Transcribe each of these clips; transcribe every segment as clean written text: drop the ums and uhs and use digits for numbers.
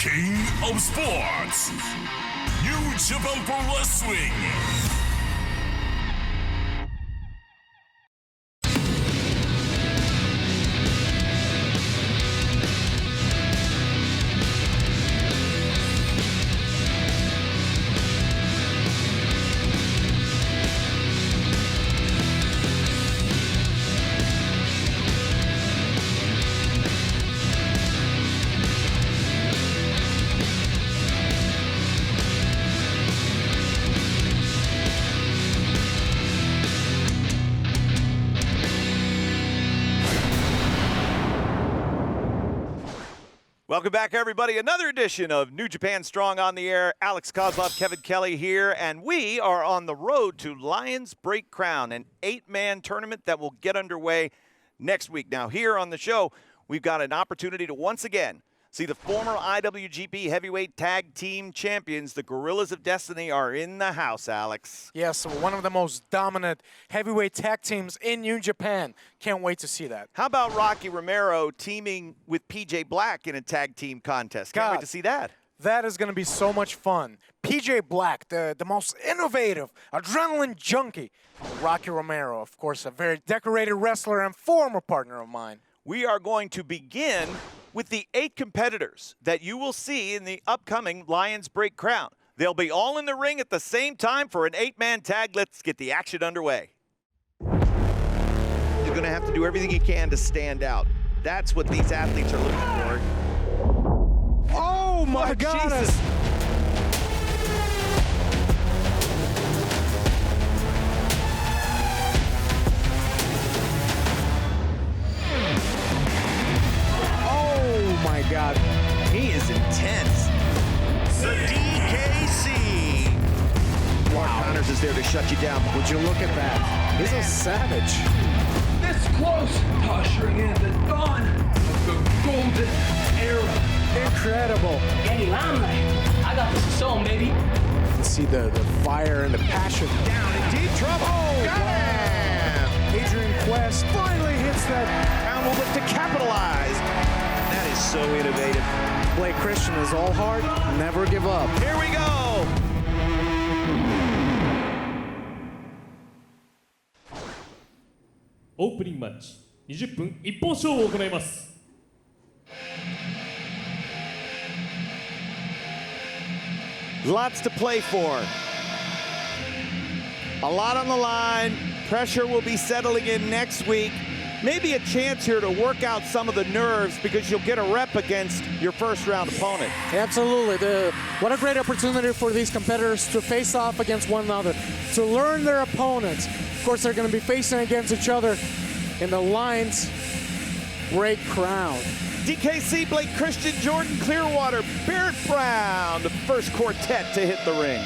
King of Sports, New Japan Pro Wrestling. Welcome back, everybody. Another edition of New Japan Strong on the Air. Alex Kozlov, Kevin Kelly here, and we are on the road to Lions Break Crown, an 8-man tournament that will get underway next week. Now, here on the show, we've got an opportunity to once again see the former IWGP Heavyweight Tag Team Champions, the Gorillas of Destiny, are in the house, Alex. Yes, one of the most dominant heavyweight tag teams in New Japan. Can't wait to see that. How about Rocky Romero teaming with PJ Black in a tag team contest? Can't wait to see that. That is going to be so much fun. PJ Black, the most innovative, adrenaline junkie. Rocky Romero, of course, a very decorated wrestler and former partner of mine. We are going to begin with the 8 competitors that you will see in the upcoming Lions Break Crown. They'll be all in the ring at the same time for an 8-man tag. Let's get the action underway. You're going to have to do everything you can to stand out. That's what these athletes are looking for. Oh my God! Jesus. Oh my God. He is intense. The DKC. Wow. Connors is there to shut you down. Would you look at that? He's a savage. This close to ushering in the dawn of the golden era. Incredible. Danny Limelight. I got this song, baby. You see the fire and the passion. Down in deep trouble. Got him. Adrian Quest finally hits that. Crown will look to capitalize. That is so innovative. Blake Christian is all heart, never give up. Here we go.オープニングマッチ20分一本勝負を行います。Lots to play for. A lot on the line. Pressure will be settling in next week. Maybe a chance here to work out some of the nerves because you'll get a rep against your first-round opponent. Absolutely. What a great opportunity for these competitors to face off against one another, to learn their opponents. Of course, they're going to be facing against each other in the Lions Break Crown. DKC, Blake Christian, Jordan Clearwater, Barrett Brown, the first quartet to hit the ring.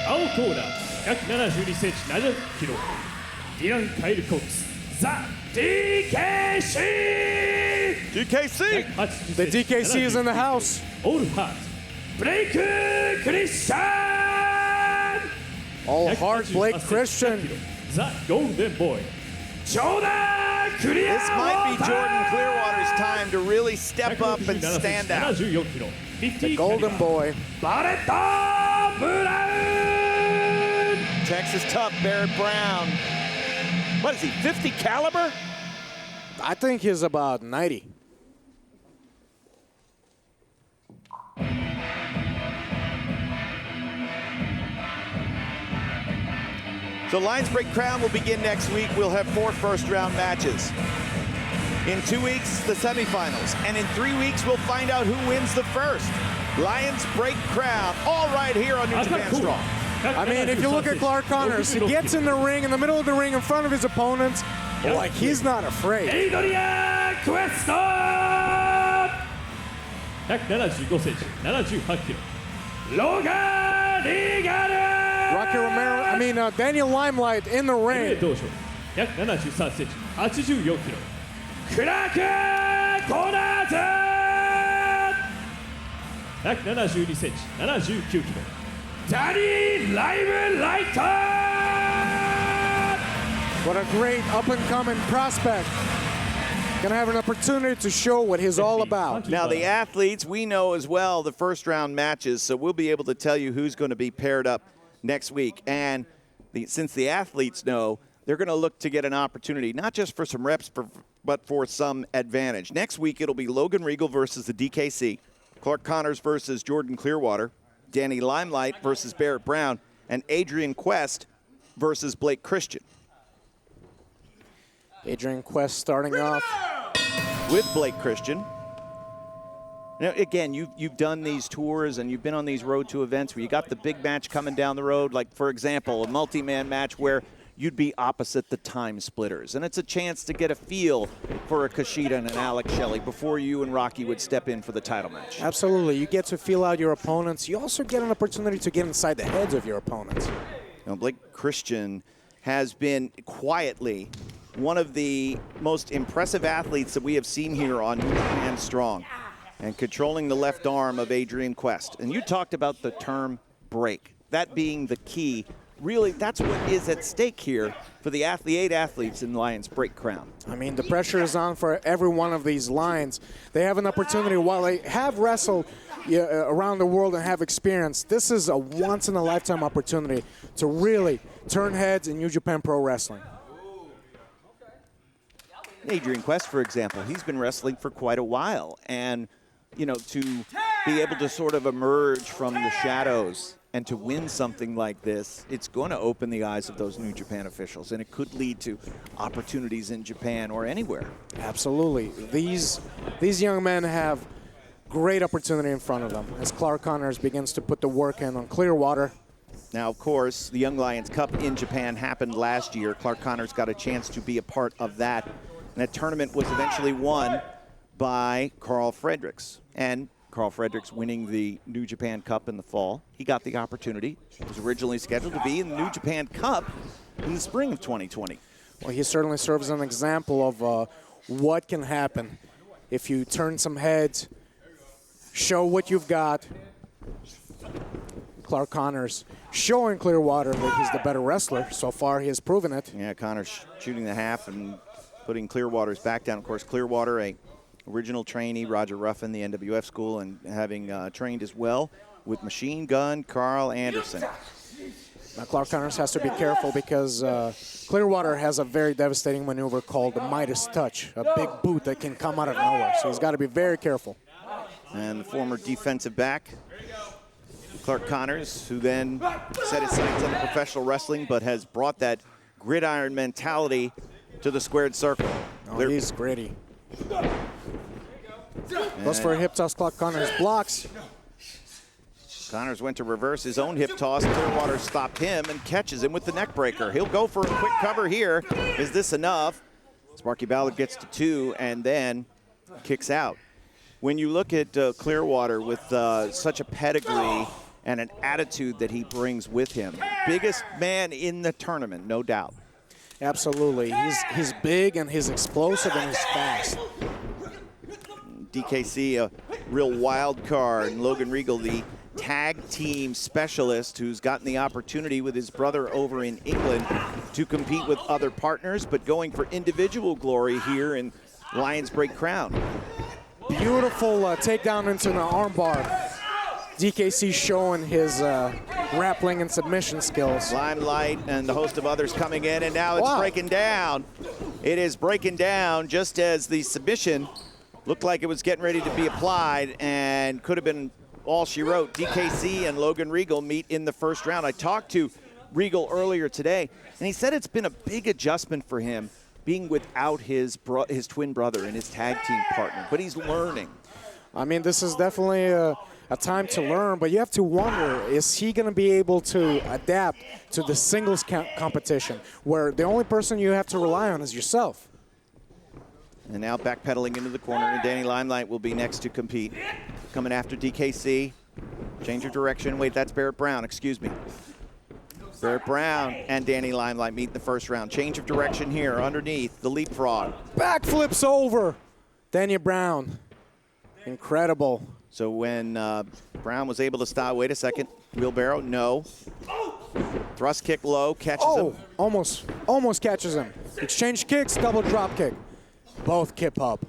青コーナー172センチ70キロディラン・カイル・コークスザ・ DKC DKC! The DKC is in the house. オールハートブレイク・クリスチャン All heart, Blake Christian. The Golden Boy Jordan Clearwater. This might be Jordan Clearwater's time to really step up and stand out. The Golden Boy. Barrett Brown. Texas tough, Barrett Brown. What is he, 50 caliber? I think he's about 90. The Lions Break Crown will begin next week. We'll have 4 first-round matches. In 2 weeks, the semifinals. And in 3 weeks, we'll find out who wins the first. Lions Break Crown, all right here on New Japan Strong. I mean, if you look at Clark Connors, he gets in the ring, in the middle of the ring, in front of his opponents, like he's not afraid. Adrian Quest 175センチ78キロロガー・リガル Rocky Romero, I mean, Daniel Limelight in the ring. 173センチ84キロクラーク・コーナーズ172センチ79キロダニー・ライブ・ライト What a great up-and-coming prospect. gonna have an opportunity to show what he's all about. Now, the athletes, we know as well the first-round matches, so we'll be able to tell you who's going to be paired up next week. And since the athletes know, they're going to look to get an opportunity, not just for some reps, but for some advantage. Next week, it'll be Logan Regal versus the DKC, Clark Connors versus Jordan Clearwater, Danny Limelight versus Barrett Brown, and Adrian Quest versus Blake Christian. Adrian Quest starting off with Blake Christian. Now, again, you've done these tours and you've been on these road to events where you got the big match coming down the road, like, for example, a multi-man match where you'd be opposite the time splitters. And it's a chance to get a feel for a Kushida and an Alex Shelley before you and Rocky would step in for the title match. Absolutely. You get to feel out your opponents. You also get an opportunity to get inside the heads of your opponents. Now, Blake Christian has been quietly one of the most impressive athletes that we have seen here on New Japan Strong, and controlling the left arm of Adrian Quest. And you talked about the term break, that being the key. Really, that's what is at stake here for the 8 athletes in Lions Break Crown. I mean, the pressure is on for every one of these Lions. They have an opportunity, while they have wrestled around the world and have experience, this is a once-in-a-lifetime opportunity to really turn heads in New Japan Pro Wrestling. Adrian Quest, for example, he's been wrestling for quite a while. And, you know, to be able to sort of emerge from the shadows and to win something like this, it's going to open the eyes of those New Japan officials, and it could lead to opportunities in Japan or anywhere. Absolutely. These young men have great opportunity in front of them as Clark Connors begins to put the work in on Clearwater. Now, of course, the Young Lions Cup in Japan happened last year. Clark Connors got a chance to be a part of that, and that tournament was eventually won by Carl Fredericks. And Carl Fredericks winning the New Japan Cup in the fall. He got the opportunity. It was originally scheduled to be in the New Japan Cup in the spring of 2020. Well, he certainly serves as an example of what can happen if you turn some heads, show what you've got. Clark Connors showing Clearwater that he's the better wrestler. So far, he has proven it. Yeah, Connors shooting the half and putting Clearwater's back down. Of course, Clearwater, a original trainee, Roger Ruffin, the NWF school, and having trained as well with Machine Gun Carl Anderson. Now, Clark Connors has to be careful because Clearwater has a very devastating maneuver called the Midas Touch, a big boot that can come out of nowhere. So he's got to be very careful. And the former defensive back, Clark Connors, who then set his sights on professional wrestling, but has brought that gridiron mentality to the squared circle. Oh, he's gritty. Goes for a hip toss. Clark Connors blocks. Connors went to reverse his own hip toss. Clearwater stopped him and catches him with the neck breaker. He'll go for a quick cover here. Is this enough? Sparky Ballard gets to 2 and then kicks out. When you look at Clearwater with such a pedigree and an attitude that he brings with him, biggest man in the tournament, no doubt. Absolutely. He's big and he's explosive and he's fast. DKC, a real wild card. And Logan Regal, the tag team specialist who's gotten the opportunity with his brother over in England to compete with other partners, but going for individual glory here in Lions Break Crown. Beautiful takedown into an armbar. DKC showing his grappling and submission skills. Limelight and the host of others coming in, and now it's breaking down. It is breaking down just as the submission looked like it was getting ready to be applied and could have been all she wrote. DKC and Logan Regal meet in the first round. I talked to Regal earlier today, and he said it's been a big adjustment for him being without his twin brother and his tag team partner, but he's learning. I mean, this is definitely a time to learn, but you have to wonder, is he going to be able to adapt to the singles competition where the only person you have to rely on is yourself? And now backpedaling into the corner, and Danny Limelight will be next to compete. Coming after DKC. Change of direction. Wait, that's Barrett Brown, excuse me. Barrett Brown and Danny Limelight meet in the first round. Change of direction here underneath the leapfrog. Backflips over Danny Brown. Incredible. So when Brown was able to stop, wait a second, wheelbarrow, no. Thrust kick low, catches him. Almost catches him. Exchange kicks, double drop kick. both kip up.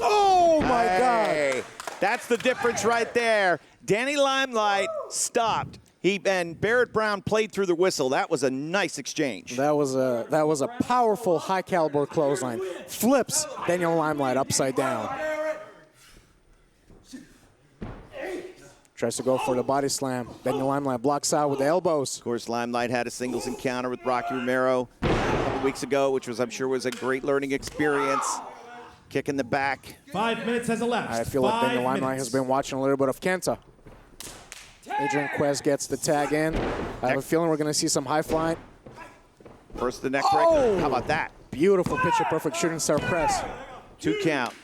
Oh my Hey, that's the difference right there. Danny Limelight stopped. And Barrett Brown played through the whistle. That was a nice exchange. God. That was a powerful high caliber clothesline. Flips Daniel Limelight upside down. Tries to go for the body slam. Daniel Limelight blocks out with the elbows. Of course, Limelight had a singles encounter with Rocky Romero a couple weeks ago, which I'm sure was a great learning experience. Kick in the back. 5 minutes has elapsed. I feel like Daniel Limelight has been watching a little bit of Kenta. Adrian Quest gets the tag in. I have a feeling we're going to see some high flying. First the neck breaker. How about that? Beautiful picture perfect shooting star press. 2 count.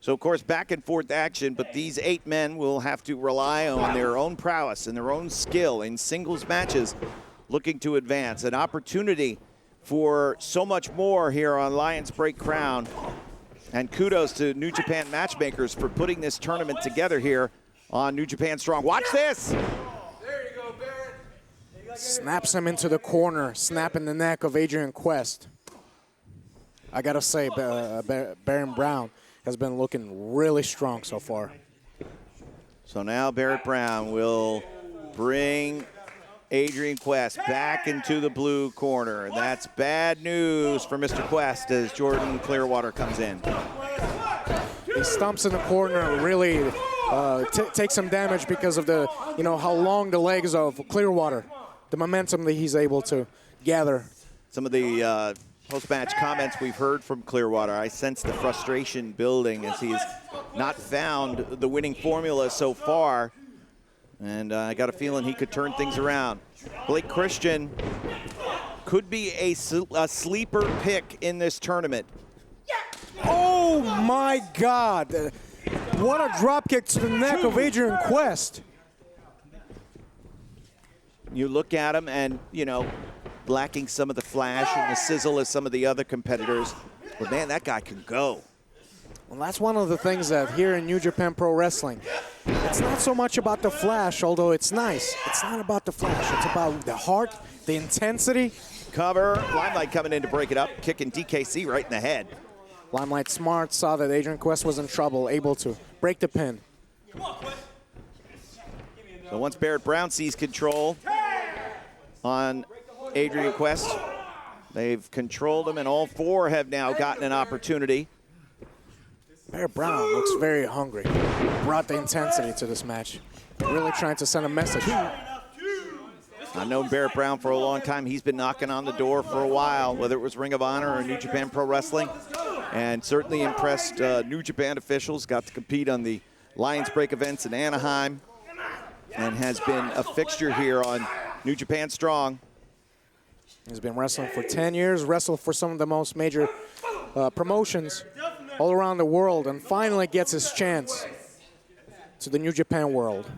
So, of course, back and forth action, but these 8 men will have to rely on their own prowess and their own skill in singles matches looking to advance. An opportunity for so much more here on Lions Break Crown. And kudos to New Japan Matchmakers for putting this tournament together here on New Japan Strong. Watch this! There you go, Barrett. Snaps him into the corner, snapping the neck of Adrian Quest. I gotta say, Baron Brown has been looking really strong so far. So now Barrett Brown will bring Adrian Quest back into the blue corner. That's bad news for Mr. Quest as Jordan Clearwater comes in. He stumps in the corner and really takes some damage because of the, how long the legs of Clearwater, the momentum that he's able to gather. Some of the post-match comments we've heard from Clearwater, I sense the frustration building as he's not found the winning formula so far. And I got a feeling he could turn things around. Blake Christian could be a sleeper pick in this tournament. Oh my God. What a drop kick to the neck of Adrian Quest. You look at him and, lacking some of the flash and the sizzle as some of the other competitors. But man, that guy can go. Well, that's one of the things that here in New Japan Pro Wrestling, it's not so much about the flash, although it's nice. It's not about the flash. It's about the heart, the intensity. Cover, Limelight coming in to break it up, kicking DKC right in the head. Limelight smart, saw that Adrian Quest was in trouble, able to break the pin. So once Barrett Brown sees control on Adrian Quest, they've controlled him, and all 4 have now gotten an opportunity. Barrett Brown looks very hungry. Brought the intensity to this match. Really trying to send a message. I've known Barrett Brown for a long time. He's been knocking on the door for a while, whether it was Ring of Honor or New Japan Pro Wrestling, and certainly impressed New Japan officials. Got to compete on the Lions Break events in Anaheim and has been a fixture here on New Japan Strong. He's been wrestling for 10 years, wrestled for some of the most major promotions all around the world, and finally gets his chance to the New Japan world.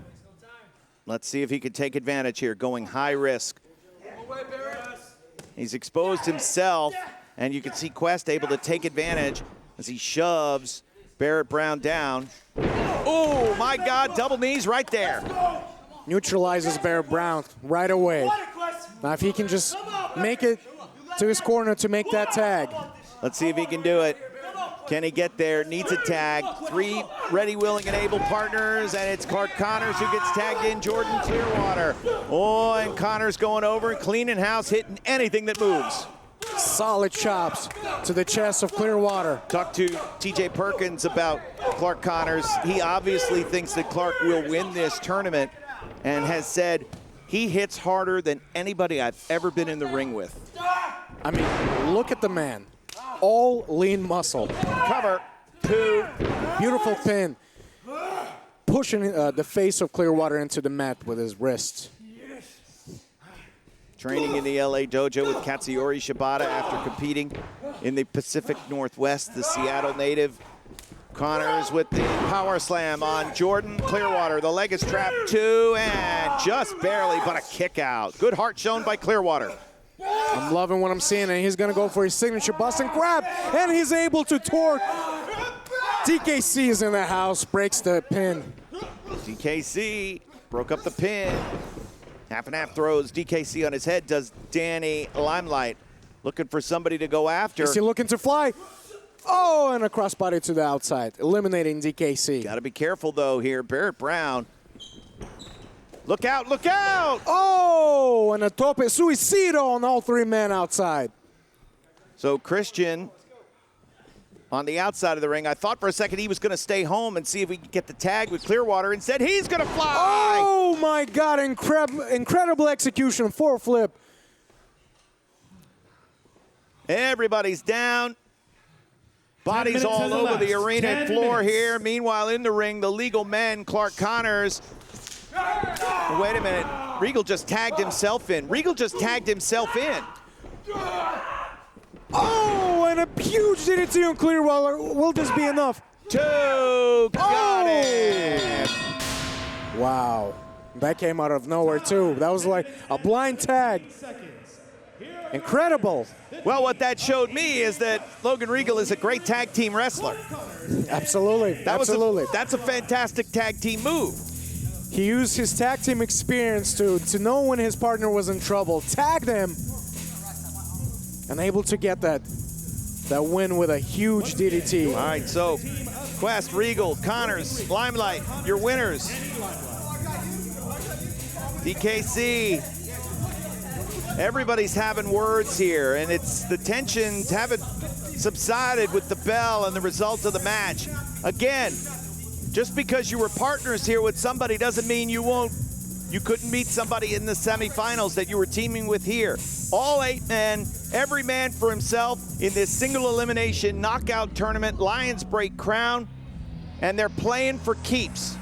Let's see if he can take advantage here, going high risk. He's exposed himself, and you can see Quest able to take advantage as he shoves Barrett Brown down. Oh, my God, double knees right there. Neutralizes Barrett Brown right away. Now, if he can just make it to his corner to make that tag. Let's see if he can do it. Can he get there? Needs a tag. 3 ready, willing, and able partners, and it's Clark Connors who gets tagged in, Jordan Clearwater. Oh, and Connors going over, cleaning house, hitting anything that moves. Solid chops to the chest of Clearwater. Talked to TJ Perkins about Clark Connors. He obviously thinks that Clark will win this tournament and has said he hits harder than anybody I've ever been in the ring with. I mean, look at the man. All lean muscle. Cover, 2. Beautiful pin. Pushing the face of Clearwater into the mat with his wrists. Training in the LA dojo with Katsuyori Shibata after competing in the Pacific Northwest, the Seattle native. Connors with the power slam on Jordan Clearwater. The leg is trapped 2 and just barely, but a kick out. Good heart shown by Clearwater. I'm loving what I'm seeing, and he's going to go for his signature bust and grab, and he's able to torque. DKC is in the house, breaks the pin. DKC broke up the pin. Half and half throws DKC on his head, does Danny Limelight. Looking for somebody to go after. Is he looking to fly? Oh, and a crossbody to the outside, eliminating DKC. Got to be careful, though, here. Barrett Brown. Look out, look out! Oh, and a tope suicido on all 3 men outside. So Christian on the outside of the ring. I thought for a second he was going to stay home and see if we could get the tag with Clearwater. Instead, he's going to fly! Oh, my God, incredible execution, 4-flip. Everybody's down. Bodies all over the arena floor here. Meanwhile, in the ring, the legal men, Clark Connors. Wait a minute. Regal just tagged himself in. Oh, and a huge DDT on Clearwater. Will this be enough? 2. Got it. Wow. That came out of nowhere, too. That was like a blind tag. Incredible. Well, what that showed me is that Logan Regal is a great tag team wrestler. Absolutely. Absolutely. That's a fantastic tag team move. He used his tag team experience to know when his partner was in trouble, tagged him, and able to get that win with a huge DDT. All right, so Quest, Regal, Connors, Limelight, your winners. DKC. Everybody's having words here, and it's the tensions haven't subsided with the bell and the result of the match. Again, just because you were partners here with somebody doesn't mean you couldn't meet somebody in the semifinals that you were teaming with here. All 8 men, every man for himself in this single elimination knockout tournament, Lions Break Crown, and they're playing for keeps.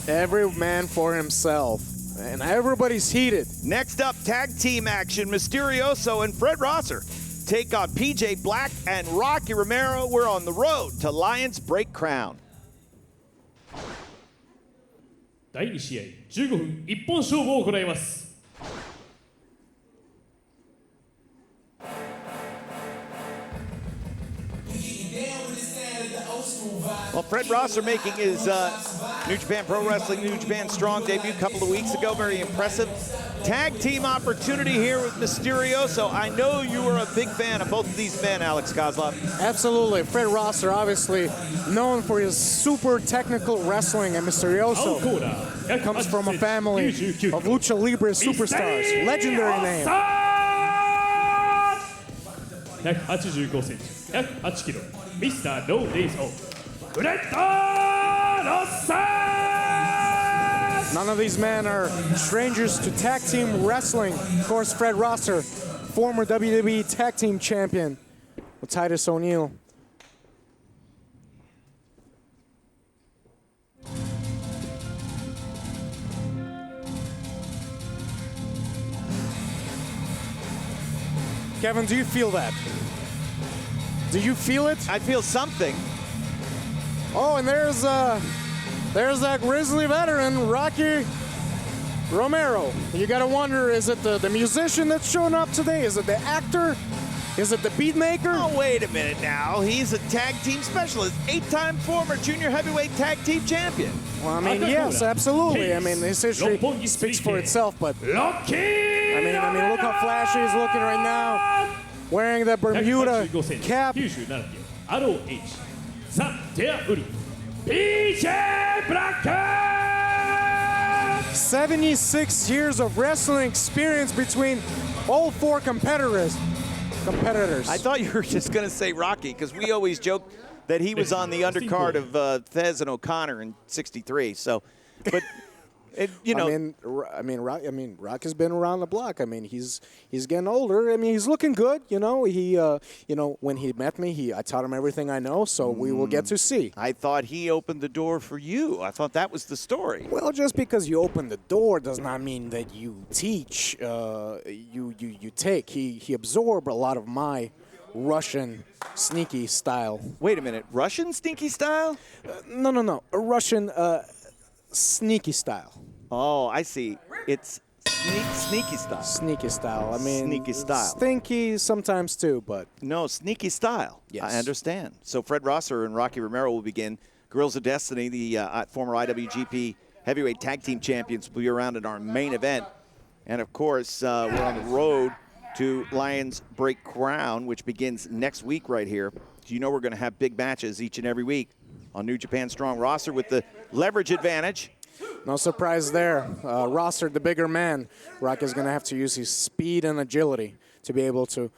Every man for himself. And everybody's heated. Next up, tag team action. Mysterioso and Fred Rosser take on PJ Black and Rocky Romero. We're on the road to Lions Break Crown. 第2試合15分一本勝負を行います。 Well, Fred Rosser making his New Japan Pro Wrestling, New Japan Strong debut a couple of weeks ago. Very impressive. Tag team opportunity here with Mysterioso. I know you are a big fan of both of these men, Alex Kozlov. Absolutely. Fred Rosser, obviously known for his super technical wrestling, and Mysterioso comes from a family of Lucha Libre superstars. Legendary name. 185センチ、108キロ、ミスターローレイソー、フレッド・ロッサー None of these men are strangers to tag team wrestling. Of course, Fred Rosser, former WWE tag team champion with Titus O'Neil. Kevin, do you feel that? Do you feel it? I feel something. Oh, and there's that Grizzly veteran, Rocky Romero. You gotta wonder, is it the musician that's showing up today? Is it the actor? Is it the beat maker? Oh, wait a minute now. He's a tag team specialist, 8-time former junior heavyweight tag team champion. Well, I mean, yes, absolutely. I mean, his history speaks for itself, but I mean, look how flashy he's looking right now. Wearing the Bermuda cap. 76 years of wrestling experience between all 4 competitors. I thought you were just going to say Rocky, because we always joke that he was on the undercard of Thez and O'Connor in '63. So, but you know, I mean, Rock has been around the block. I mean, he's getting older. I mean, he's looking good. You know, when he met me, I taught him everything I know. So we will get to see. I thought he opened the door for you. I thought that was the story. Well, just because you open the door does not mean that you teach. You take. He absorbed a lot of my Russian sneaky style. Wait a minute, Russian sneaky style? No, a Russian sneaky style. Oh, I see. It's sneaky style. Sneaky style. I mean, sneaky style. Stinky sometimes too, but no, sneaky style. Yes. I understand. So Fred Rosser and Rocky Romero will begin. Girls of Destiny, the former IWGP Heavyweight Tag Team Champions, will be around in our main event. And of course, we're on the road to Lions Break Crown, which begins next week right here You know we're going to have big matches each and every week on New Japan Strong. Rosser with the leverage advantage. No surprise there. Rosser, the bigger man. Rocky's going to have to use his speed and agility to be able to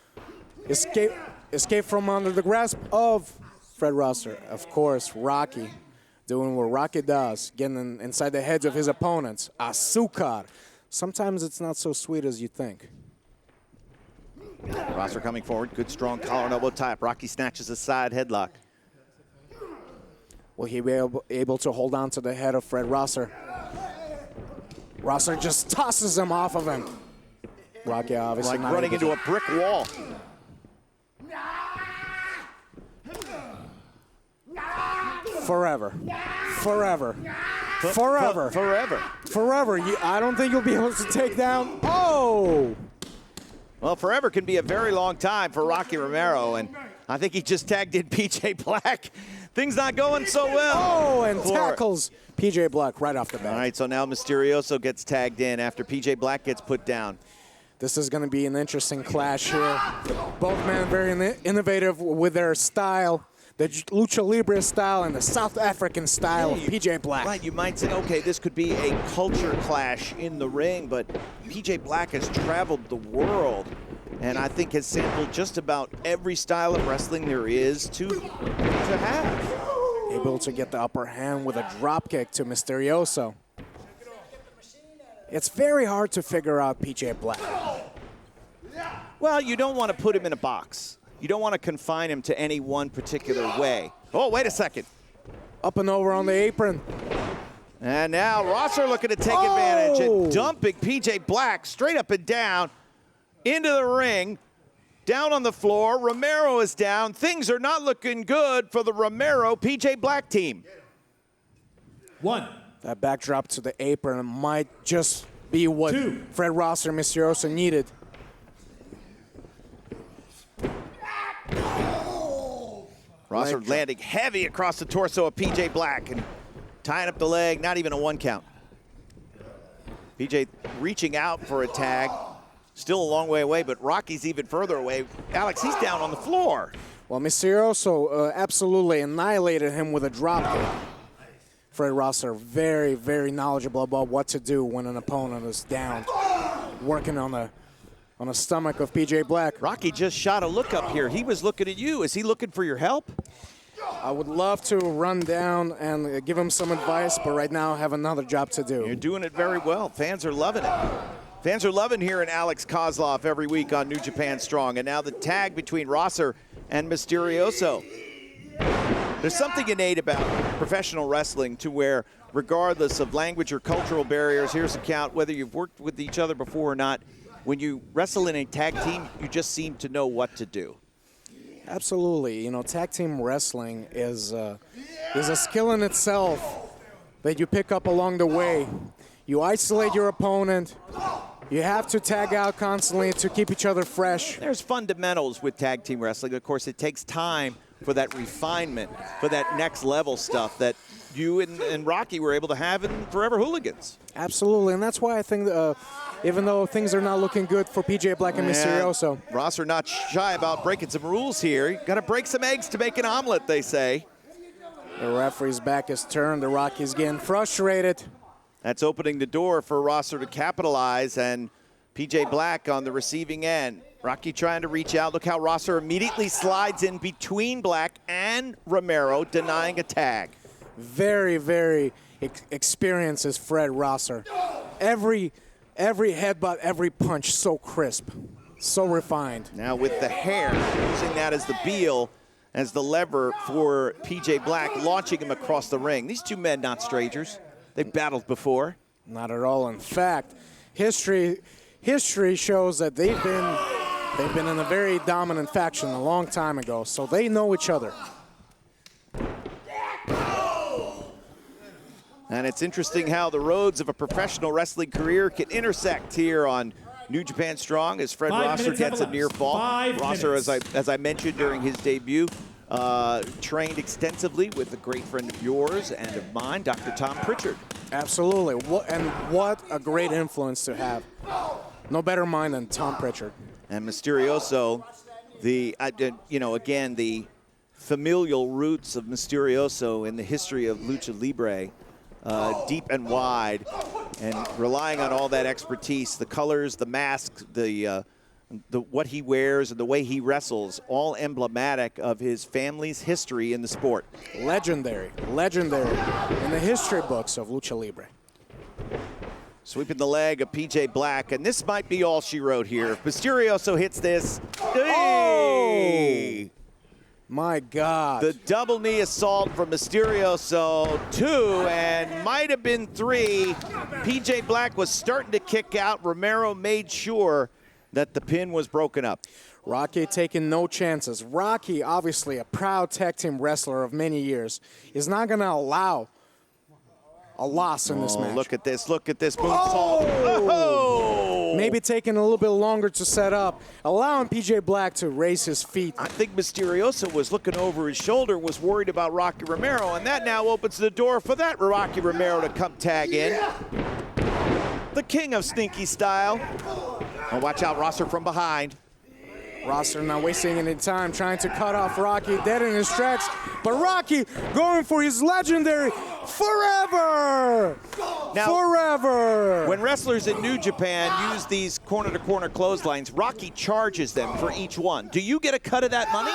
escape from under the grasp of Fred Rosser. Of course, Rocky doing what Rocky does, getting inside the heads of his opponents. Azúcar. Sometimes it's not so sweet as you think. Rosser coming forward. Good, strong collar and elbow tap. Rocky snatches a side headlock. Will he be able to hold on to the head of Fred Rosser? Rosser just tosses him off of him. Rocky obviously like running into a brick wall. Forever. Forever. Forever. Forever. Forever. I don't think you'll be able to take down. Oh! Well, forever can be a very long time for Rocky Romero, and I think he just tagged in PJ Black. Things not going so well. Oh, and tackles PJ Black right off the bat. All right, so now Mysterioso gets tagged in after PJ Black gets put down. This is going to be an interesting clash here. Both men very innovative with their style. The Lucha Libre style and the South African style of PJ Black. Right, you might say, okay, this could be a culture clash in the ring, but PJ Black has traveled the world and I think has sampled just about every style of wrestling there is to have. Able to get the upper hand with a dropkick to Mysterioso. It's very hard to figure out PJ Black. Well, you don't want to put him in a box. You don't want to confine him to any one particular way. Oh, wait a second. Up and over on the apron. And now Rosser looking to take advantage and dumping PJ Black straight up and down into the ring. Down on the floor. Romero is down. Things are not looking good for the Romero-PJ Black team. That backdrop to the apron might just be what Fred Rosser and Mysterioso needed. Rosser landing heavy across the torso of PJ Black and tying up the leg, not even a 1 count. PJ reaching out for a tag, still a long way away, but Rocky's even further away. Alex, he's down on the floor. Well, Mysterioso absolutely annihilated him with a dropkick. Fred Rosser very, very knowledgeable about what to do when an opponent is down, working on the stomach of PJ Black. Rocky just shot a look up here. He was looking at you. Is he looking for your help? I would love to run down and give him some advice, but right now I have another job to do. You're doing it very well. Fans are loving it. Fans are loving hearing Alex Kozlov every week on New Japan Strong. And now the tag between Rosser and Mysterioso. There's something innate about professional wrestling to where, regardless of language or cultural barriers, here's a count, whether you've worked with each other before or not, when you wrestle in a tag team, you just seem to know what to do. Absolutely. You know, tag team wrestling is a skill in itself that you pick up along the way. You isolate your opponent. You have to tag out constantly to keep each other fresh. There's fundamentals with tag team wrestling. Of course, it takes time for that refinement, for that next level stuff that you and Rocky were able to have in Forever Hooligans. Absolutely, and that's why I think even though things are not looking good for PJ Black and Mysterioso. Rosser not shy about breaking some rules here. You got to break some eggs to make an omelet, they say. The referee's back is turned. The Rocky's getting frustrated. That's opening the door for Rosser to capitalize, and PJ Black on the receiving end. Rocky trying to reach out. Look how Rosser immediately slides in between Black and Romero, denying a tag. Very, very experienced is Fred Rosser. Every headbutt, every punch, so crisp, so refined. Now with the hair, using that as the heel, as the lever for PJ Black, launching him across the ring. These two men not strangers. They've battled before. Not at all. In fact, history shows that they've been in a very dominant faction a long time ago, so they know each other. And it's interesting how the roads of a professional wrestling career can intersect here on New Japan Strong as Fred Rosser gets a near fall. Rosser, as I mentioned during his debut, trained extensively with a great friend of yours and of mine, Dr. Tom Pritchard. Absolutely. What a great influence to have. No better mind than Tom Pritchard. And Mysterioso, the familial roots of Mysterioso in the history of Lucha Libre, deep and wide, and relying on all that expertise, the colors, the mask, the what he wears and the way he wrestles, all emblematic of his family's history in the sport. Legendary in the history books of Lucha Libre. Sweeping the leg of PJ Black, and this might be all she wrote here. If Mysterioso hits this, hey! My God. The double knee assault from Mysterioso, 2, and might have been 3. PJ Black was starting to kick out. Romero made sure that the pin was broken up. Rocky taking no chances. Rocky, obviously a proud tag team wrestler of many years, is not going to allow a loss in this match. Look at this moonsault. Oh! Maybe taking a little bit longer to set up, allowing PJ Black to raise his feet. I think Mysterioso was looking over his shoulder, was worried about Rocky Romero, and that now opens the door for that Rocky Romero to come tag in. The king of sneaky style. Oh, watch out, Rosser from behind. Rosser not wasting any time trying to cut off Rocky, dead in his tracks. But Rocky going for his legendary forever! Now, forever! When wrestlers in New Japan use these corner-to-corner clotheslines, Rocky charges them for each one. Do you get a cut of that money?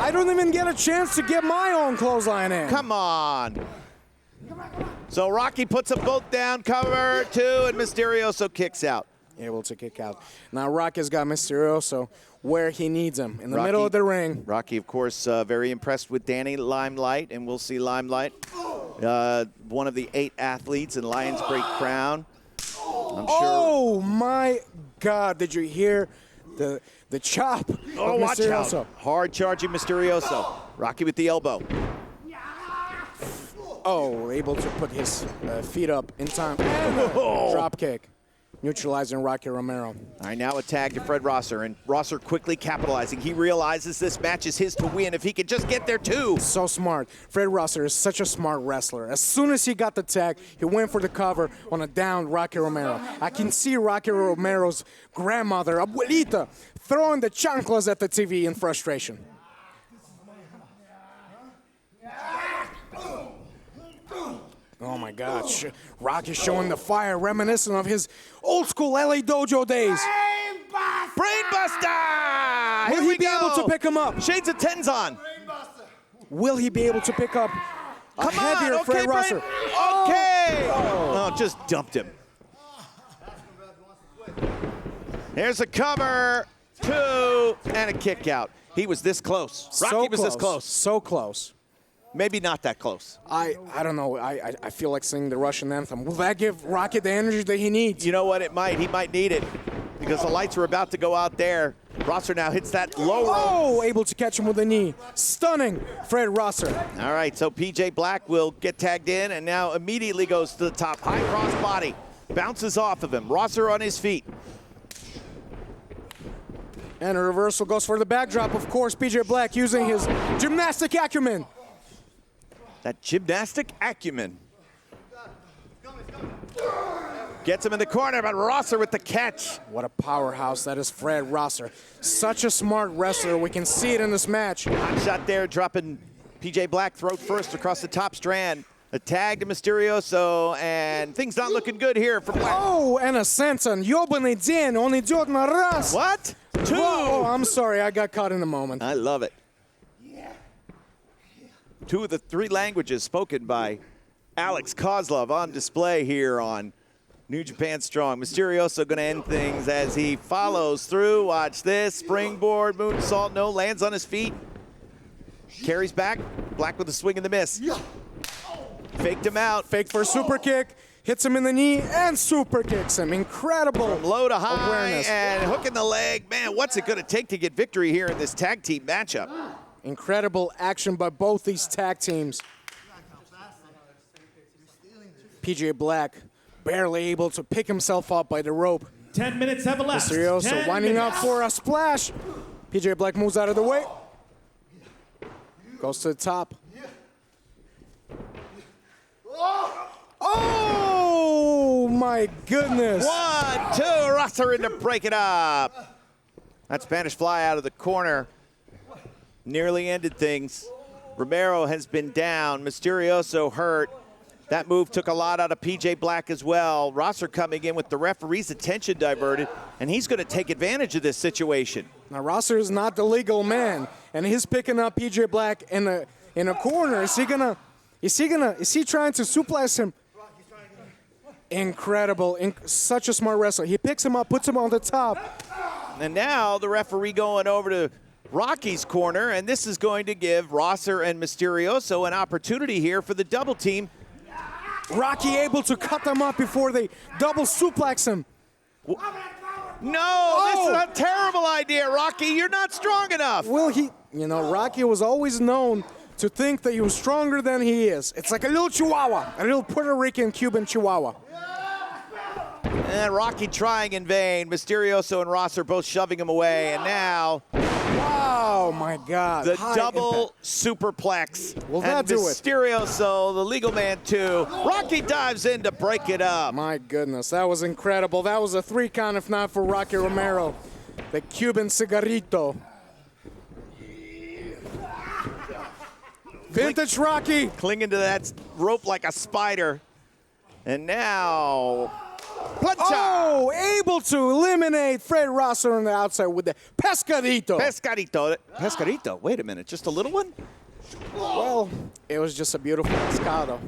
I don't even get a chance to get my own clothesline in. Come on. So Rocky puts them both down, cover 2, and Mysterioso kicks out. Able to kick out. Now Rocky's got Mysterioso where he needs him, in the middle of the ring. Rocky, of course, very impressed with Danny Limelight, and we'll see Limelight, one of the 8 athletes in Lions Break Crown. I'm sure. Oh my God! Did you hear the chop of Mysterioso? Out. Hard charging Mysterioso. Rocky with the elbow. Oh, able to put his feet up in time. Drop kick. Neutralizing Rocky Romero. All right, now a tag to Fred Rosser, and Rosser quickly capitalizing. He realizes this match is his to win if he can just get there too. So smart. Fred Rosser is such a smart wrestler. As soon as he got the tag, he went for the cover on a downed Rocky Romero. I can see Rocky Romero's grandmother, Abuelita, throwing the chanclas at the TV in frustration. Oh my God, Rocky showing the fire, reminiscent of his old school LA Dojo days. Brainbuster! Will he be able to pick him up? Shades of Tenzon. Will he be able to pick up a heavier Fred Rosser? Okay! Oh, just dumped him. There's a cover, 2, and a kick out. He was this close. Rocky was this close. So close. Maybe not that close. I don't know. I feel like singing the Russian anthem. Will that give Rocky the energy that he needs? You know what? It might. He might need it because the lights are about to go out there. Rosser now hits that low rope. Oh, able to catch him with a knee. Stunning Fred Rosser. All right, so PJ Black will get tagged in and now immediately goes to the top. High cross body. Bounces off of him. Rosser on his feet. And a reversal goes for the backdrop. Of course, PJ Black using his gymnastic acumen. That gymnastic acumen. Gets him in the corner, but Rosser with the catch. What a powerhouse that is Fred Rosser. Such a smart wrestler. We can see it in this match. Hot shot there, dropping PJ Black throat first across the top strand. A tag to Mysterioso, and things not looking good here for Black. Oh, and a senton. Ёбаный день, он идет на раз. What? 2. Oh, I'm sorry. I got caught in the moment. I love it. 2 of the 3 languages spoken by Alex Kozlov on display here on New Japan Strong. Mysterioso going to end things as he follows through. Watch this. Springboard, moonsault, no, lands on his feet. Carries back. Black with a swing and the miss. Faked him out. Fake for a super kick. Hits him in the knee and super kicks him. Incredible From low to high awareness. and hooking the leg. Man, what's it going to take to get victory here in this tag team matchup? Incredible action by both these tag teams. PJ Black barely able to pick himself up by the rope. 10 minutes have elapsed. Mysterioso winding up for a splash. PJ Black moves out of the way. Goes to the top. Oh my goodness. 1, 2, Rosser in to break it up. That Spanish fly out of the corner. nearly ended things. Romero has been down. Mysterioso hurt. That move took a lot out of PJ Black as well. Rosser coming in with the referee's attention diverted, and he's going to take advantage of this situation. Now Rosser is not the legal man, and he's picking up PJ Black in a corner. Is he trying to suplex him? Incredible, such a smart wrestler. He picks him up, puts him on the top. And now the referee going over to Rocky's corner, and this is going to give Rosser and Mysterioso an opportunity here for the double team. Rocky able to cut them up before they double suplex him. No, this is a terrible idea, Rocky. You're not strong enough. Well, Rocky was always known to think that he was stronger than he is. It's like a little chihuahua, a little Puerto Rican Cuban chihuahua. And Rocky trying in vain. Mysterioso and Rosser both shoving him away, and now wow, my God. the High double impact. superplex. Will and that do it? Mysterioso, the legal man too. Rocky dives in to break it up. My goodness, that was incredible. That was a 3 count if not for Rocky Romero, the Cuban cigarrito. Vintage Rocky. Clinging to that rope like a spider. And now, plancha. Oh, able to eliminate Fred Rosser on the outside with the pescadito. Pescadito, wait a minute, just a little one? Well, it was just a beautiful pescado. All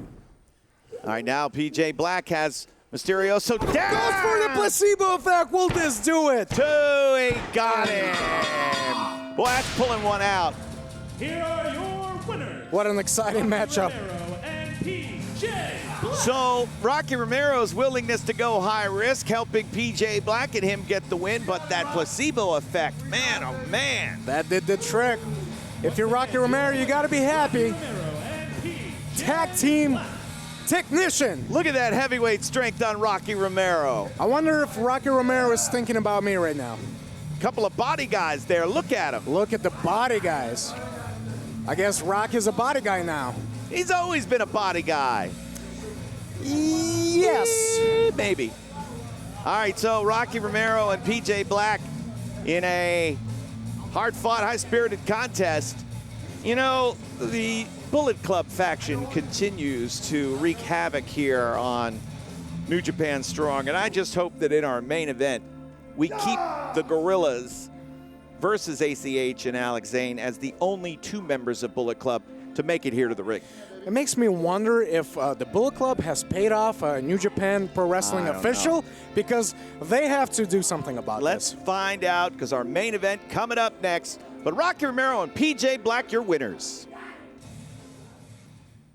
right, now PJ Black has Mysterioso down. Goes for the placebo effect. Will this do it? 2, he got him. Boy, that's pulling one out. Here are your winners. What an exciting matchup. Romero and PJ Black. So Rocky Romero's willingness to go high risk, helping PJ Black and him get the win, but that placebo effect, man, oh man. That did the trick. If you're Rocky Romero, you got to be happy. Tag team technician. Look at that heavyweight strength on Rocky Romero. I wonder if Rocky Romero is thinking about me right now. Couple of body guys there, look at him. Look at the body guys. I guess Rocky's a body guy now. He's always been a body guy. Yes. Maybe. All right, so Rocky Romero and PJ Black in a hard-fought, high-spirited contest. You know, the Bullet Club faction continues to wreak havoc here on New Japan Strong, and I just hope that in our main event, we keep the Gorillas versus ACH and Alex Zayne as the only 2 members of Bullet Club to make it here to the ring. It makes me wonder if the Bullet Club has paid off a New Japan Pro Wrestling official, because they have to do something about Let's this. find out, because our main event coming up next. But Rocky Romero and PJ Black, your winners.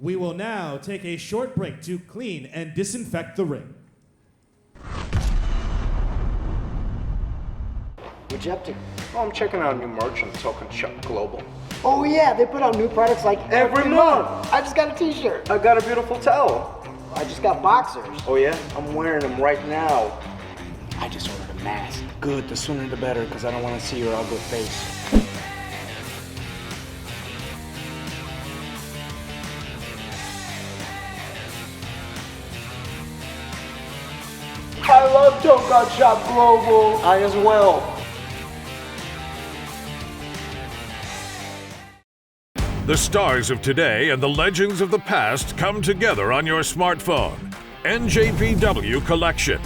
We will now take a short break to clean and disinfect the ring. What'd you up to? Oh, I'm checking out new merch on Talking Chuck Global. Oh yeah, they put out new products like Every month. I just got a t-shirt. I got a beautiful towel. I just got boxers. Oh yeah? I'm wearing them right now. I just ordered a mask. Good, the sooner the better, because I don't want to see your ugly face. I love Talking Chuck Global. I as well. The stars of today and the legends of the past come together on your smartphone. NJPW Collection.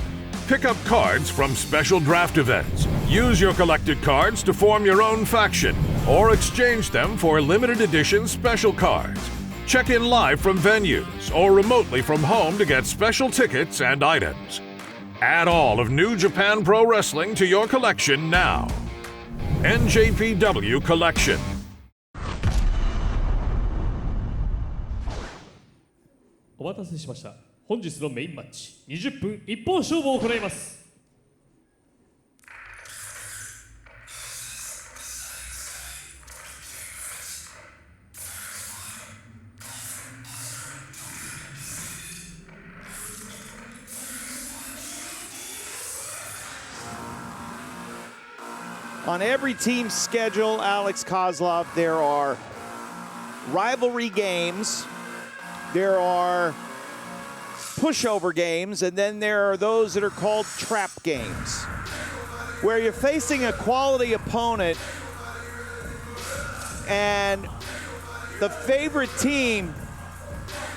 Pick up cards from special draft events. Use your collected cards to form your own faction or exchange them for limited edition special cards. Check in live from venues or remotely from home to get special tickets and items. Add all of New Japan Pro Wrestling to your collection now. NJPW Collection. お待たせしました。本日のメインマッチ、20分一本勝負を行います。On every team's schedule, Alex Kozlov, there are rivalry games, there are pushover games, and then there are those that are called trap games, where you're facing a quality opponent and the favorite team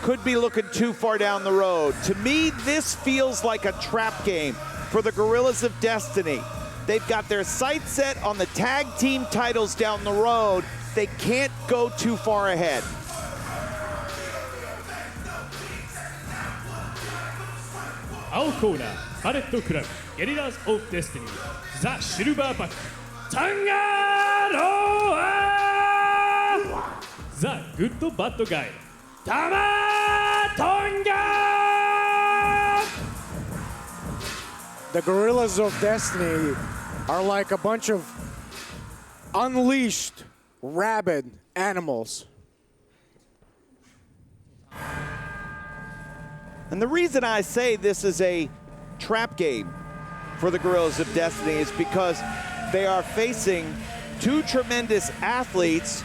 could be looking too far down the road. To me, this feels like a trap game for the Gorillas of Destiny. They've got their sights set on the tag team titles down the road. They can't go too far ahead. Our corner, Barrett Club, Guerrillas of Destiny, The Silver Pack, Tangaloa, The Good Bad Guy, Tama Tonga. The Gorillas of Destiny are like a bunch of unleashed, rabid animals. And the reason I say this is a trap game for the Gorillas of Destiny is because they are facing two tremendous athletes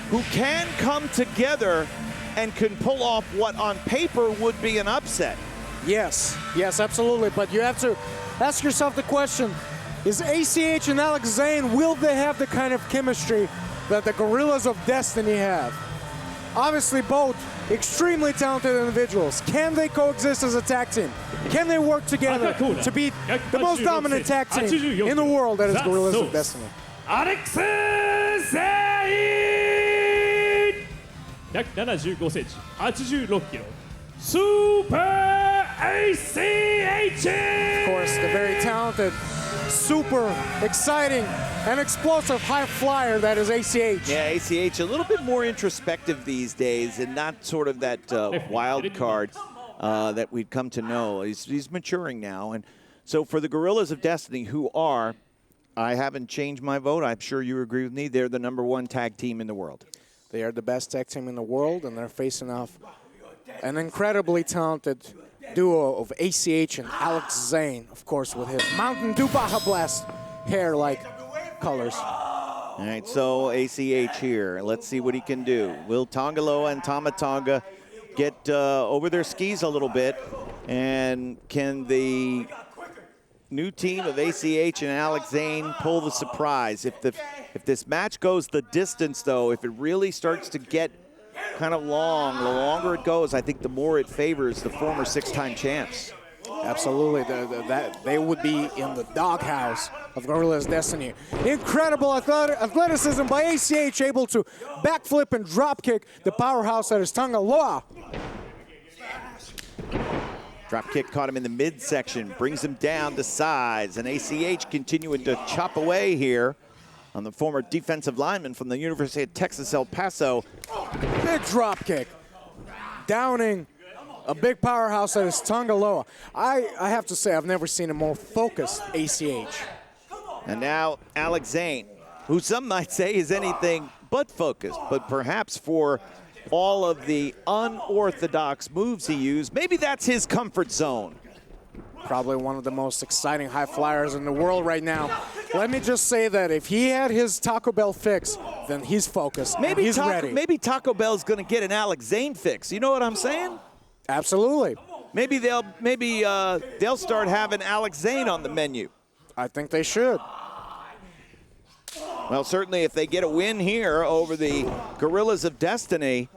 who can come together and can pull off what on paper would be an upset. Yes, absolutely. But you have to ask yourself the question, is ACH and Alex Zayne, will they have the kind of chemistry that the Gorillas of Destiny have? Obviously, both extremely talented individuals. Can they coexist as a tag team? Can they work together to beat the most dominant tag team in the world, that is Gorillas of Destiny? Alex Zayne 175センチ、86キロ、Super ACH! Of course, the very talented, super exciting, and explosive high flyer that is ACH. Yeah, ACH a little bit more introspective these days and not sort of that wild card that we've come to know. He's maturing now. And so for the Gorillas of Destiny, who are, I haven't changed my vote, I'm sure you agree with me, they're the #1 tag team in the world. They are the best tag team in the world, and they're facing off an incredibly talented duo of ACH and Alex Zayne, of course, with his Mountain Dew Baja Blast hair-like colors. All right, so ACH here. Let's see what he can do. Will Tongaloa and Tama Tonga get over their skis a little bit? And can the new team of ACH and Alex Zayne pull the surprise? If this match goes the distance, though, if it really starts to get kind of long, the longer it goes, I think the more it favors the former 6-time champs. Absolutely, they would be in the doghouse of Gorillas Destiny. Incredible athleticism by ACH, able to backflip and dropkick the powerhouse that is Tongaloa. Drop kick caught him in the midsection, brings him down to sides, and ACH continuing to chop away here on the former defensive lineman from the University of Texas, El Paso. Big drop kick, downing a big powerhouse that is Tongaloa. I have to say, I've never seen a more focused ACH. And now Alex Zayne, who some might say is anything but focused, but perhaps for all of the unorthodox moves he used, maybe that's his comfort zone. Probably one of the most exciting high flyers in the world right now. Let me just say that if he had his Taco Bell fix, then he's focused. Maybe he's ready. Maybe Taco Bell's going to get an Alex Zayne fix. You know what I'm saying? Absolutely. Maybe they'll start having Alex Zayne on the menu. I think they should. Well, certainly if they get a win here over the Gorillas of Destiny,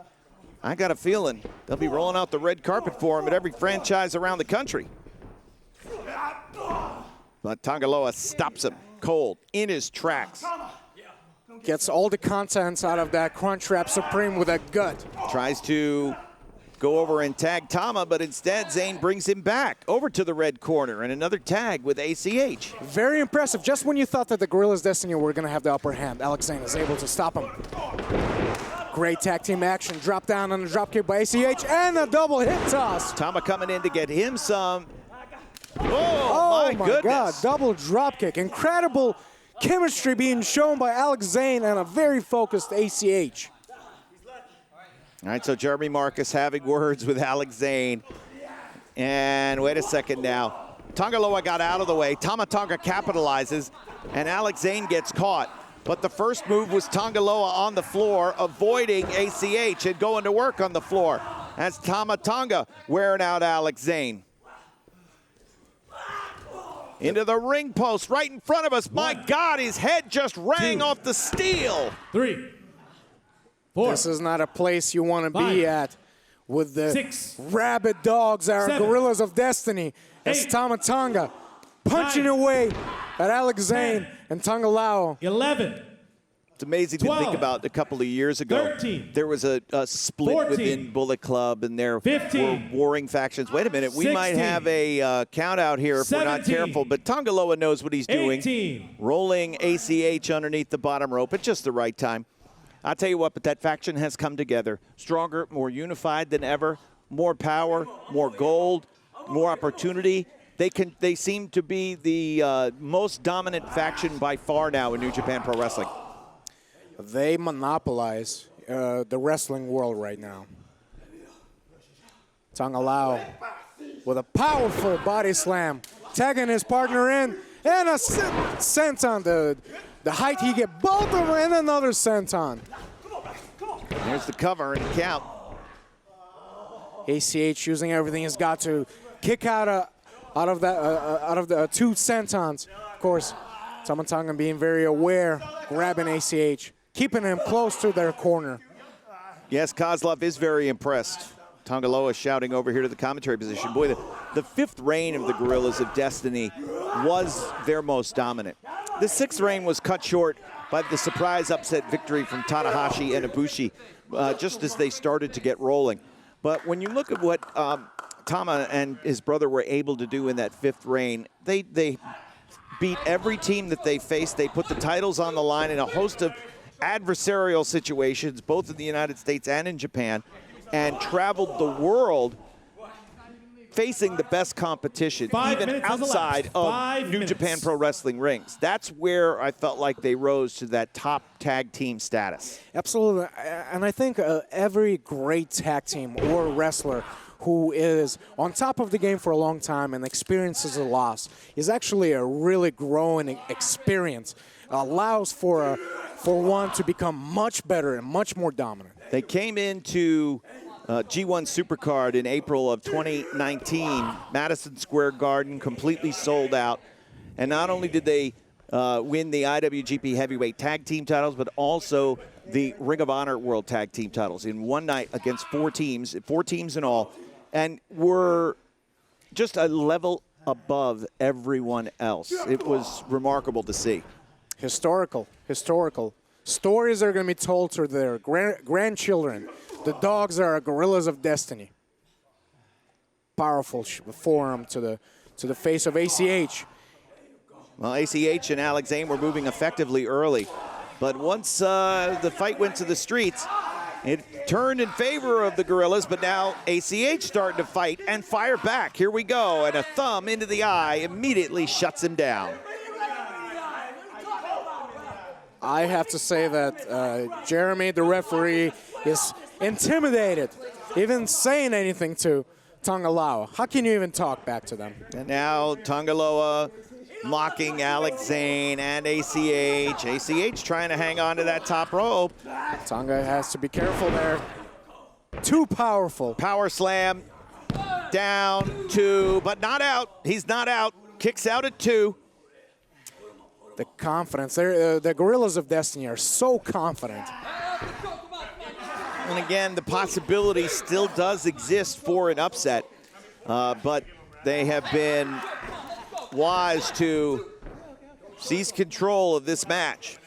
I got a feeling they'll be rolling out the red carpet for him at every franchise around the country. But Tongaloa stops him cold in his tracks. Gets all the contents out of that Crunchwrap Supreme with a gut. Tries to go over and tag Tama, but instead Zayne brings him back over to the red corner and another tag with ACH. Very impressive. Just when you thought that the Gorillas Destiny were going to have the upper hand, Alex Zayne is able to stop him. Great tag team action. Drop down on the drop kick by ACH and a double hip toss. Tama coming in to get him some. Oh my goodness. God, double drop kick. Incredible chemistry being shown by Alex Zayne and a very focused ACH. All right, so Jeremy Marcus having words with Alex Zayne. And wait a second now. Tongaloa got out of the way. Tama Tonga capitalizes, and Alex Zayne gets caught. But the first move was Tongaloa on the floor, avoiding ACH and going to work on the floor. That's Tama Tonga wearing out Alex Zayne. Into the ring post right in front of us. My God, his head just rang off the steel. 3, This is not a place you want to be at with the 6, rabid dogs, our 7, gorillas of destiny, as 8, Tama Tonga punching 9, away at Alex Zayne and Tonga Lao. 11. It's amazing 12, to think about a couple of years ago. 13, there was a split 14, within Bullet Club, and there 15, were warring factions. Wait a minute, we 16, might have a count out here if we're not 17, careful. But Tongaloa knows what he's doing. 18, rolling ACH underneath the bottom rope at just the right time. I'll tell you what, but that faction has come together. Stronger, more unified than ever. More power, more gold, more opportunity. They seem to be the most dominant faction by far now in New Japan Pro Wrestling. They monopolize the wrestling world right now. Tonga Lao with a powerful body slam, tagging his partner in, and a senton. The height he get both of them, and another senton. There's the cover and count. ACH using everything he's got to kick out of the two sentons. Of course, Tama Tonga being very aware, grabbing ACH, keeping him close to their corner. Yes, Kozlov is very impressed. Tongaloa shouting over here to the commentary position. Boy, the fifth reign of the Gorillas of Destiny was their most dominant. The sixth reign was cut short by the surprise upset victory from Tanahashi and Ibushi just as they started to get rolling. But when you look at what Tama and his brother were able to do in that fifth reign, they beat every team that they faced. They put the titles on the line in a host of adversarial situations, both in the United States and in Japan, and traveled the world facing the best competition, even outside of New Japan Pro Wrestling rings. That's where I felt like they rose to that top tag team status. Absolutely, and I think every great tag team or wrestler who is on top of the game for a long time and experiences a loss is actually a really growing experience. Allows for one to become much better and much more dominant. They came into G1 Supercard in April of 2019, Madison Square Garden, completely sold out. And not only did they win the IWGP Heavyweight Tag Team titles, but also the Ring of Honor World Tag Team titles in one night against four teams in all, and were just a level above everyone else. It was remarkable to see. Historical. Stories are going to be told to their grandchildren. The dogs are gorillas of destiny. Powerful forearm to the face of ACH. Well, ACH and Alex Zayne were moving effectively early, but once the fight went to the streets, it turned in favor of the Gorillas, but now ACH starting to fight and fire back. Here we go, and a thumb into the eye immediately shuts him down. I have to say that Jeremy, the referee, is intimidated, even saying anything to Tonga Lao. How can you even talk back to them? And now Tongaloa mocking Alex Zayne and ACH. ACH trying to hang on to that top rope. Tonga has to be careful there. Too powerful. Power slam. Down, 2, but not out. He's not out. Kicks out at 2. The confidence. The Gorillas of Destiny are so confident. And again, the possibility still does exist for an upset, but they have been wise to seize control of this match.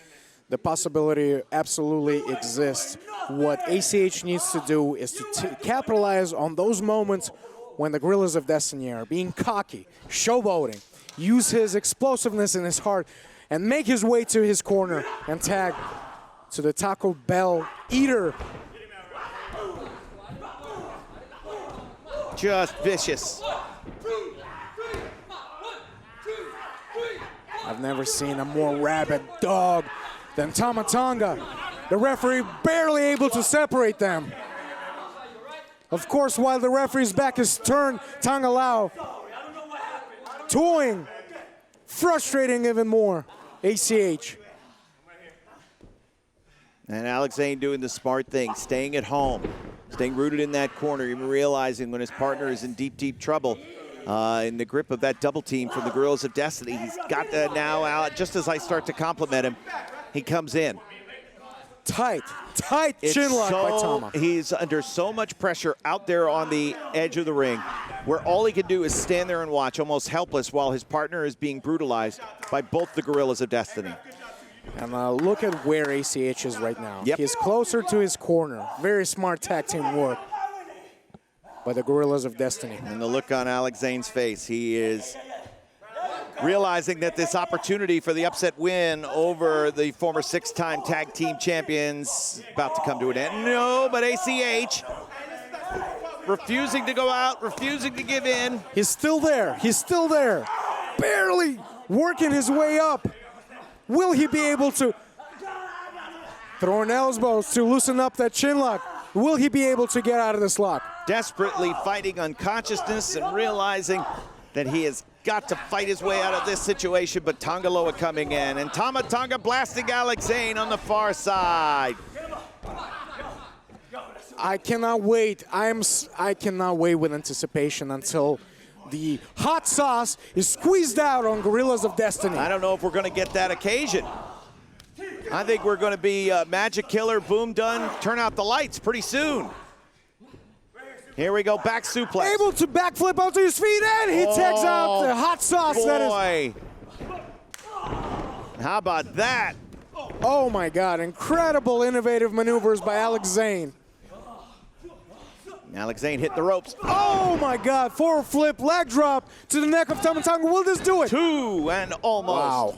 The possibility absolutely exists. What ACH needs to do is to capitalize on those moments when the Gorillas of Destiny are being cocky, showboating, use his explosiveness in his heart, and make his way to his corner and tag to the Taco Bell eater. Just vicious. I've never seen a more rabid dog than Tama Tonga. The referee barely able to separate them. Of course, while the referee's back is turned, Tonga Lao toying, frustrating even more ACH. And Alex Zayne doing the smart thing, staying at home, staying rooted in that corner, even realizing when his partner is in deep, deep trouble in the grip of that double team from the Gorillas of Destiny. He's got that now out. Just as I start to compliment him, he comes in. tight chin lock by Tama. He's under so much pressure out there on the edge of the ring where all he can do is stand there and watch, almost helpless, while his partner is being brutalized by both the Gorillas of Destiny. And look at where ACH is right now. Yep. He's closer to his corner. Very smart tag team work by the Gorillas of Destiny. And the look on Alex Zayne's face, he is realizing that this opportunity for the upset win over the former 6-time tag team champions about to come to an end. No, but ACH refusing to go out, refusing to give in. He's still there. He's still there. Barely working his way up. Will he be able to throw in elbows to loosen up that chin lock? Will he be able to get out of this lock? Desperately fighting unconsciousness and realizing that he has got to fight his way out of this situation, but Tonga Loa coming in, and Tama Tonga blasting Alex Zayne on the far side. I cannot wait. I cannot wait with anticipation until the hot sauce is squeezed out on Gorillas of Destiny. I don't know if we're going to get that occasion. I think we're going to be Magic Killer, boom, done, turn out the lights pretty soon. Here we go, back suplex. Able to backflip onto his feet, and he takes out the hot sauce. Boy. That is. How about that? Oh my God, incredible innovative maneuvers by Alex Zayne. Alex Zayne hit the ropes. Oh my God, forward flip, leg drop to the neck of Tama Tonga. Will this do it? 2 and almost. Wow.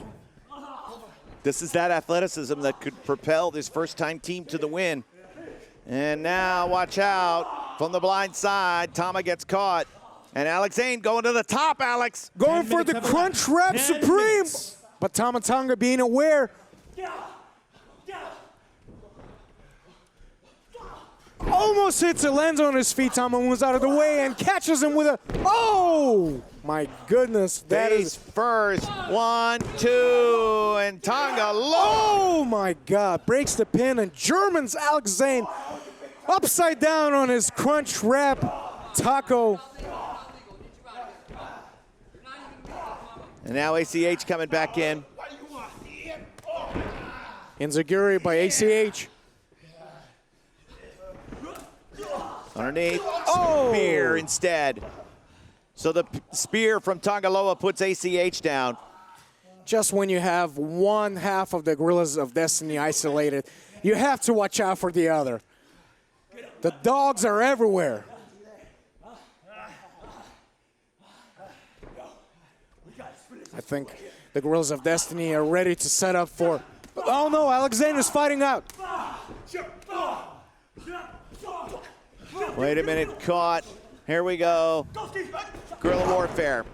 This is that athleticism that could propel this first-time team to the win. And now, watch out. From the blind side, Tama gets caught. And Alex Zayne going to the top, Alex. Going for the crunch wrap supreme. But Tama Tonga being aware. Almost hits it, lands on his feet. Tama moves out of the way and catches him with a, oh my goodness. That Face is first, 1, 2, and Tonga low. Oh my God, breaks the pin and Germans Alex Zayne upside down on his crunch wrap taco. And now ACH coming back in. Enziguri by ACH. Underneath, spear instead. So the spear from Tonga Loa puts ACH down. Just when you have one half of the Gorillas of Destiny isolated, you have to watch out for the other. The dogs are everywhere. I think the Gorillas of Destiny are ready to set up for, oh no, Alex Zayne is fighting out. Wait a minute, caught. Here we go. Guerrilla warfare.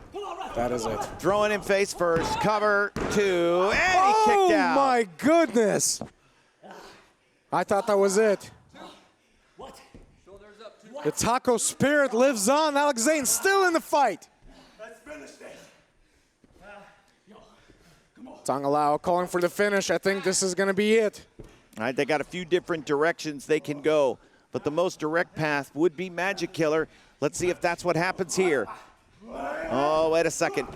That is it. Throwing him face first, cover 2, and he kicked out. Oh my goodness. I thought that was it. The taco spirit lives on. Alex Zayne still in the fight. Tonga Loa calling for the finish. I think this is going to be it. All right, they got a few different directions they can go, but the most direct path would be Magic Killer. Let's see if that's what happens here. Oh, wait a second.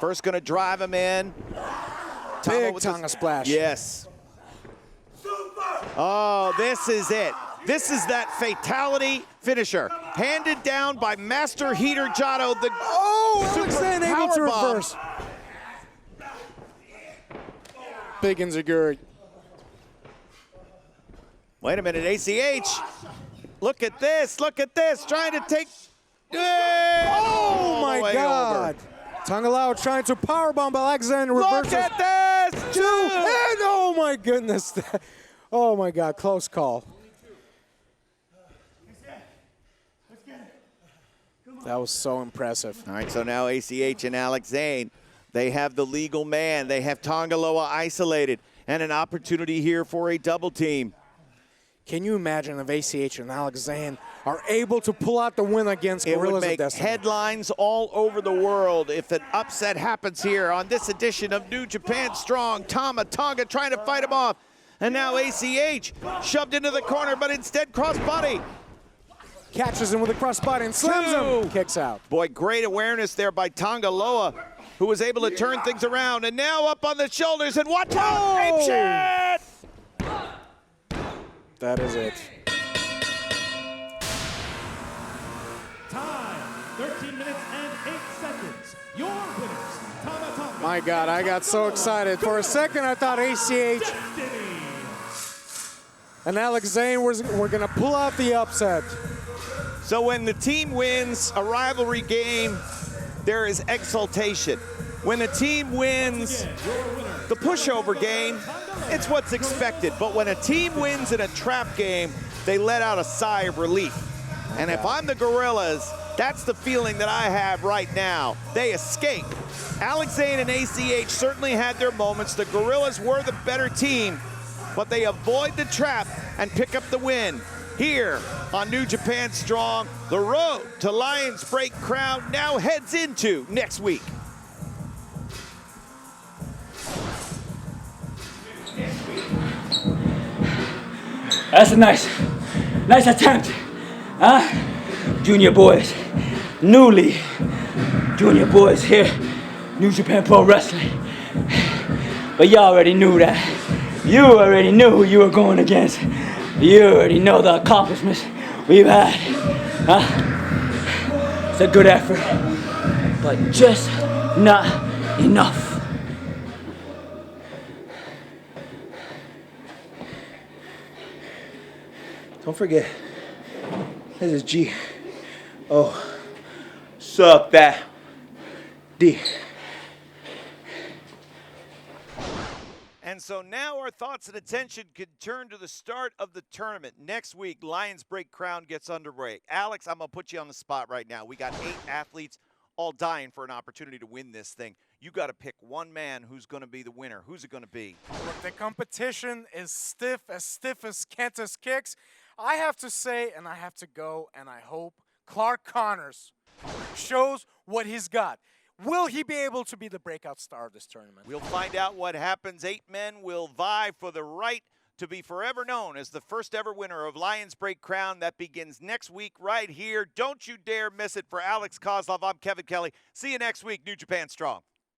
First going to drive him in. Big Tonga splash. Yes. Oh, this is it. This is that fatality finisher. Handed down by Master Heater G.o.D. The Alex Zayne able to reverse. Big Enziguri. Wait a minute, ACH. Look at this, trying to take. Oh my God. Tonga Loa trying to powerbomb, but Alex Zayne reverses. Look at this. 2, and oh my goodness. Oh my God, close call. That was so impressive. All right, so now ACH and Alex Zayne, they have the legal man. They have Tonga Loa isolated, and an opportunity here for a double team. Can you imagine if ACH and Alex Zayne are able to pull out the win against Gorillas of Destiny? It would make headlines all over the world if an upset happens here on this edition of New Japan Strong. Tama Tonga trying to fight him off. And now ACH shoved into the corner, but instead crossbody. Catches him with a crossbody and slams him. Kicks out. Boy, great awareness there by Tonga Loa, who was able to turn things around. And now up on the shoulders, and watch out, ape shit! That is it. Time, 13 minutes and 8 seconds. Your winners, Tama. My God, I got so excited. For a second, I thought ACH and Alex Zayne were going to pull out the upset. So when the team wins a rivalry game, there is exultation. When a team wins the pushover game, it's what's expected. But when a team wins in a trap game, they let out a sigh of relief. And if I'm the Gorillas, that's the feeling that I have right now. They escape. Alex Zayne and ACH certainly had their moments. The Gorillas were the better team, but they avoid the trap and pick up the win. Here on New Japan Strong, the road to Lions Break Crown now heads into next week. That's a nice attempt. Huh? Junior boys, newly junior boys here, New Japan Pro Wrestling. But y'all already knew that. You already knew who you were going against. You already know the accomplishments we've had. Huh? It's a good effort, but just not enough. Don't forget, this is G.o.D. Suck that D. And so now our thoughts and attention could turn to the start of the tournament. Next week, Lions Break Crown gets underway. Alex, I'm going to put you on the spot right now. We got 8 athletes all dying for an opportunity to win this thing. You got to pick one man who's going to be the winner. Who's it going to be? Look, the competition is stiff as Cantus kicks. I have to say, and I have to go, and I hope Clark Connors shows what he's got. Will he be able to be the breakout star of this tournament? We'll find out what happens. 8 men will vie for the right to be forever known as the first ever winner of Lions Break Crown. That begins next week right here. Don't you dare miss it. For Alex Kozlov, I'm Kevin Kelly. See you next week, New Japan Strong.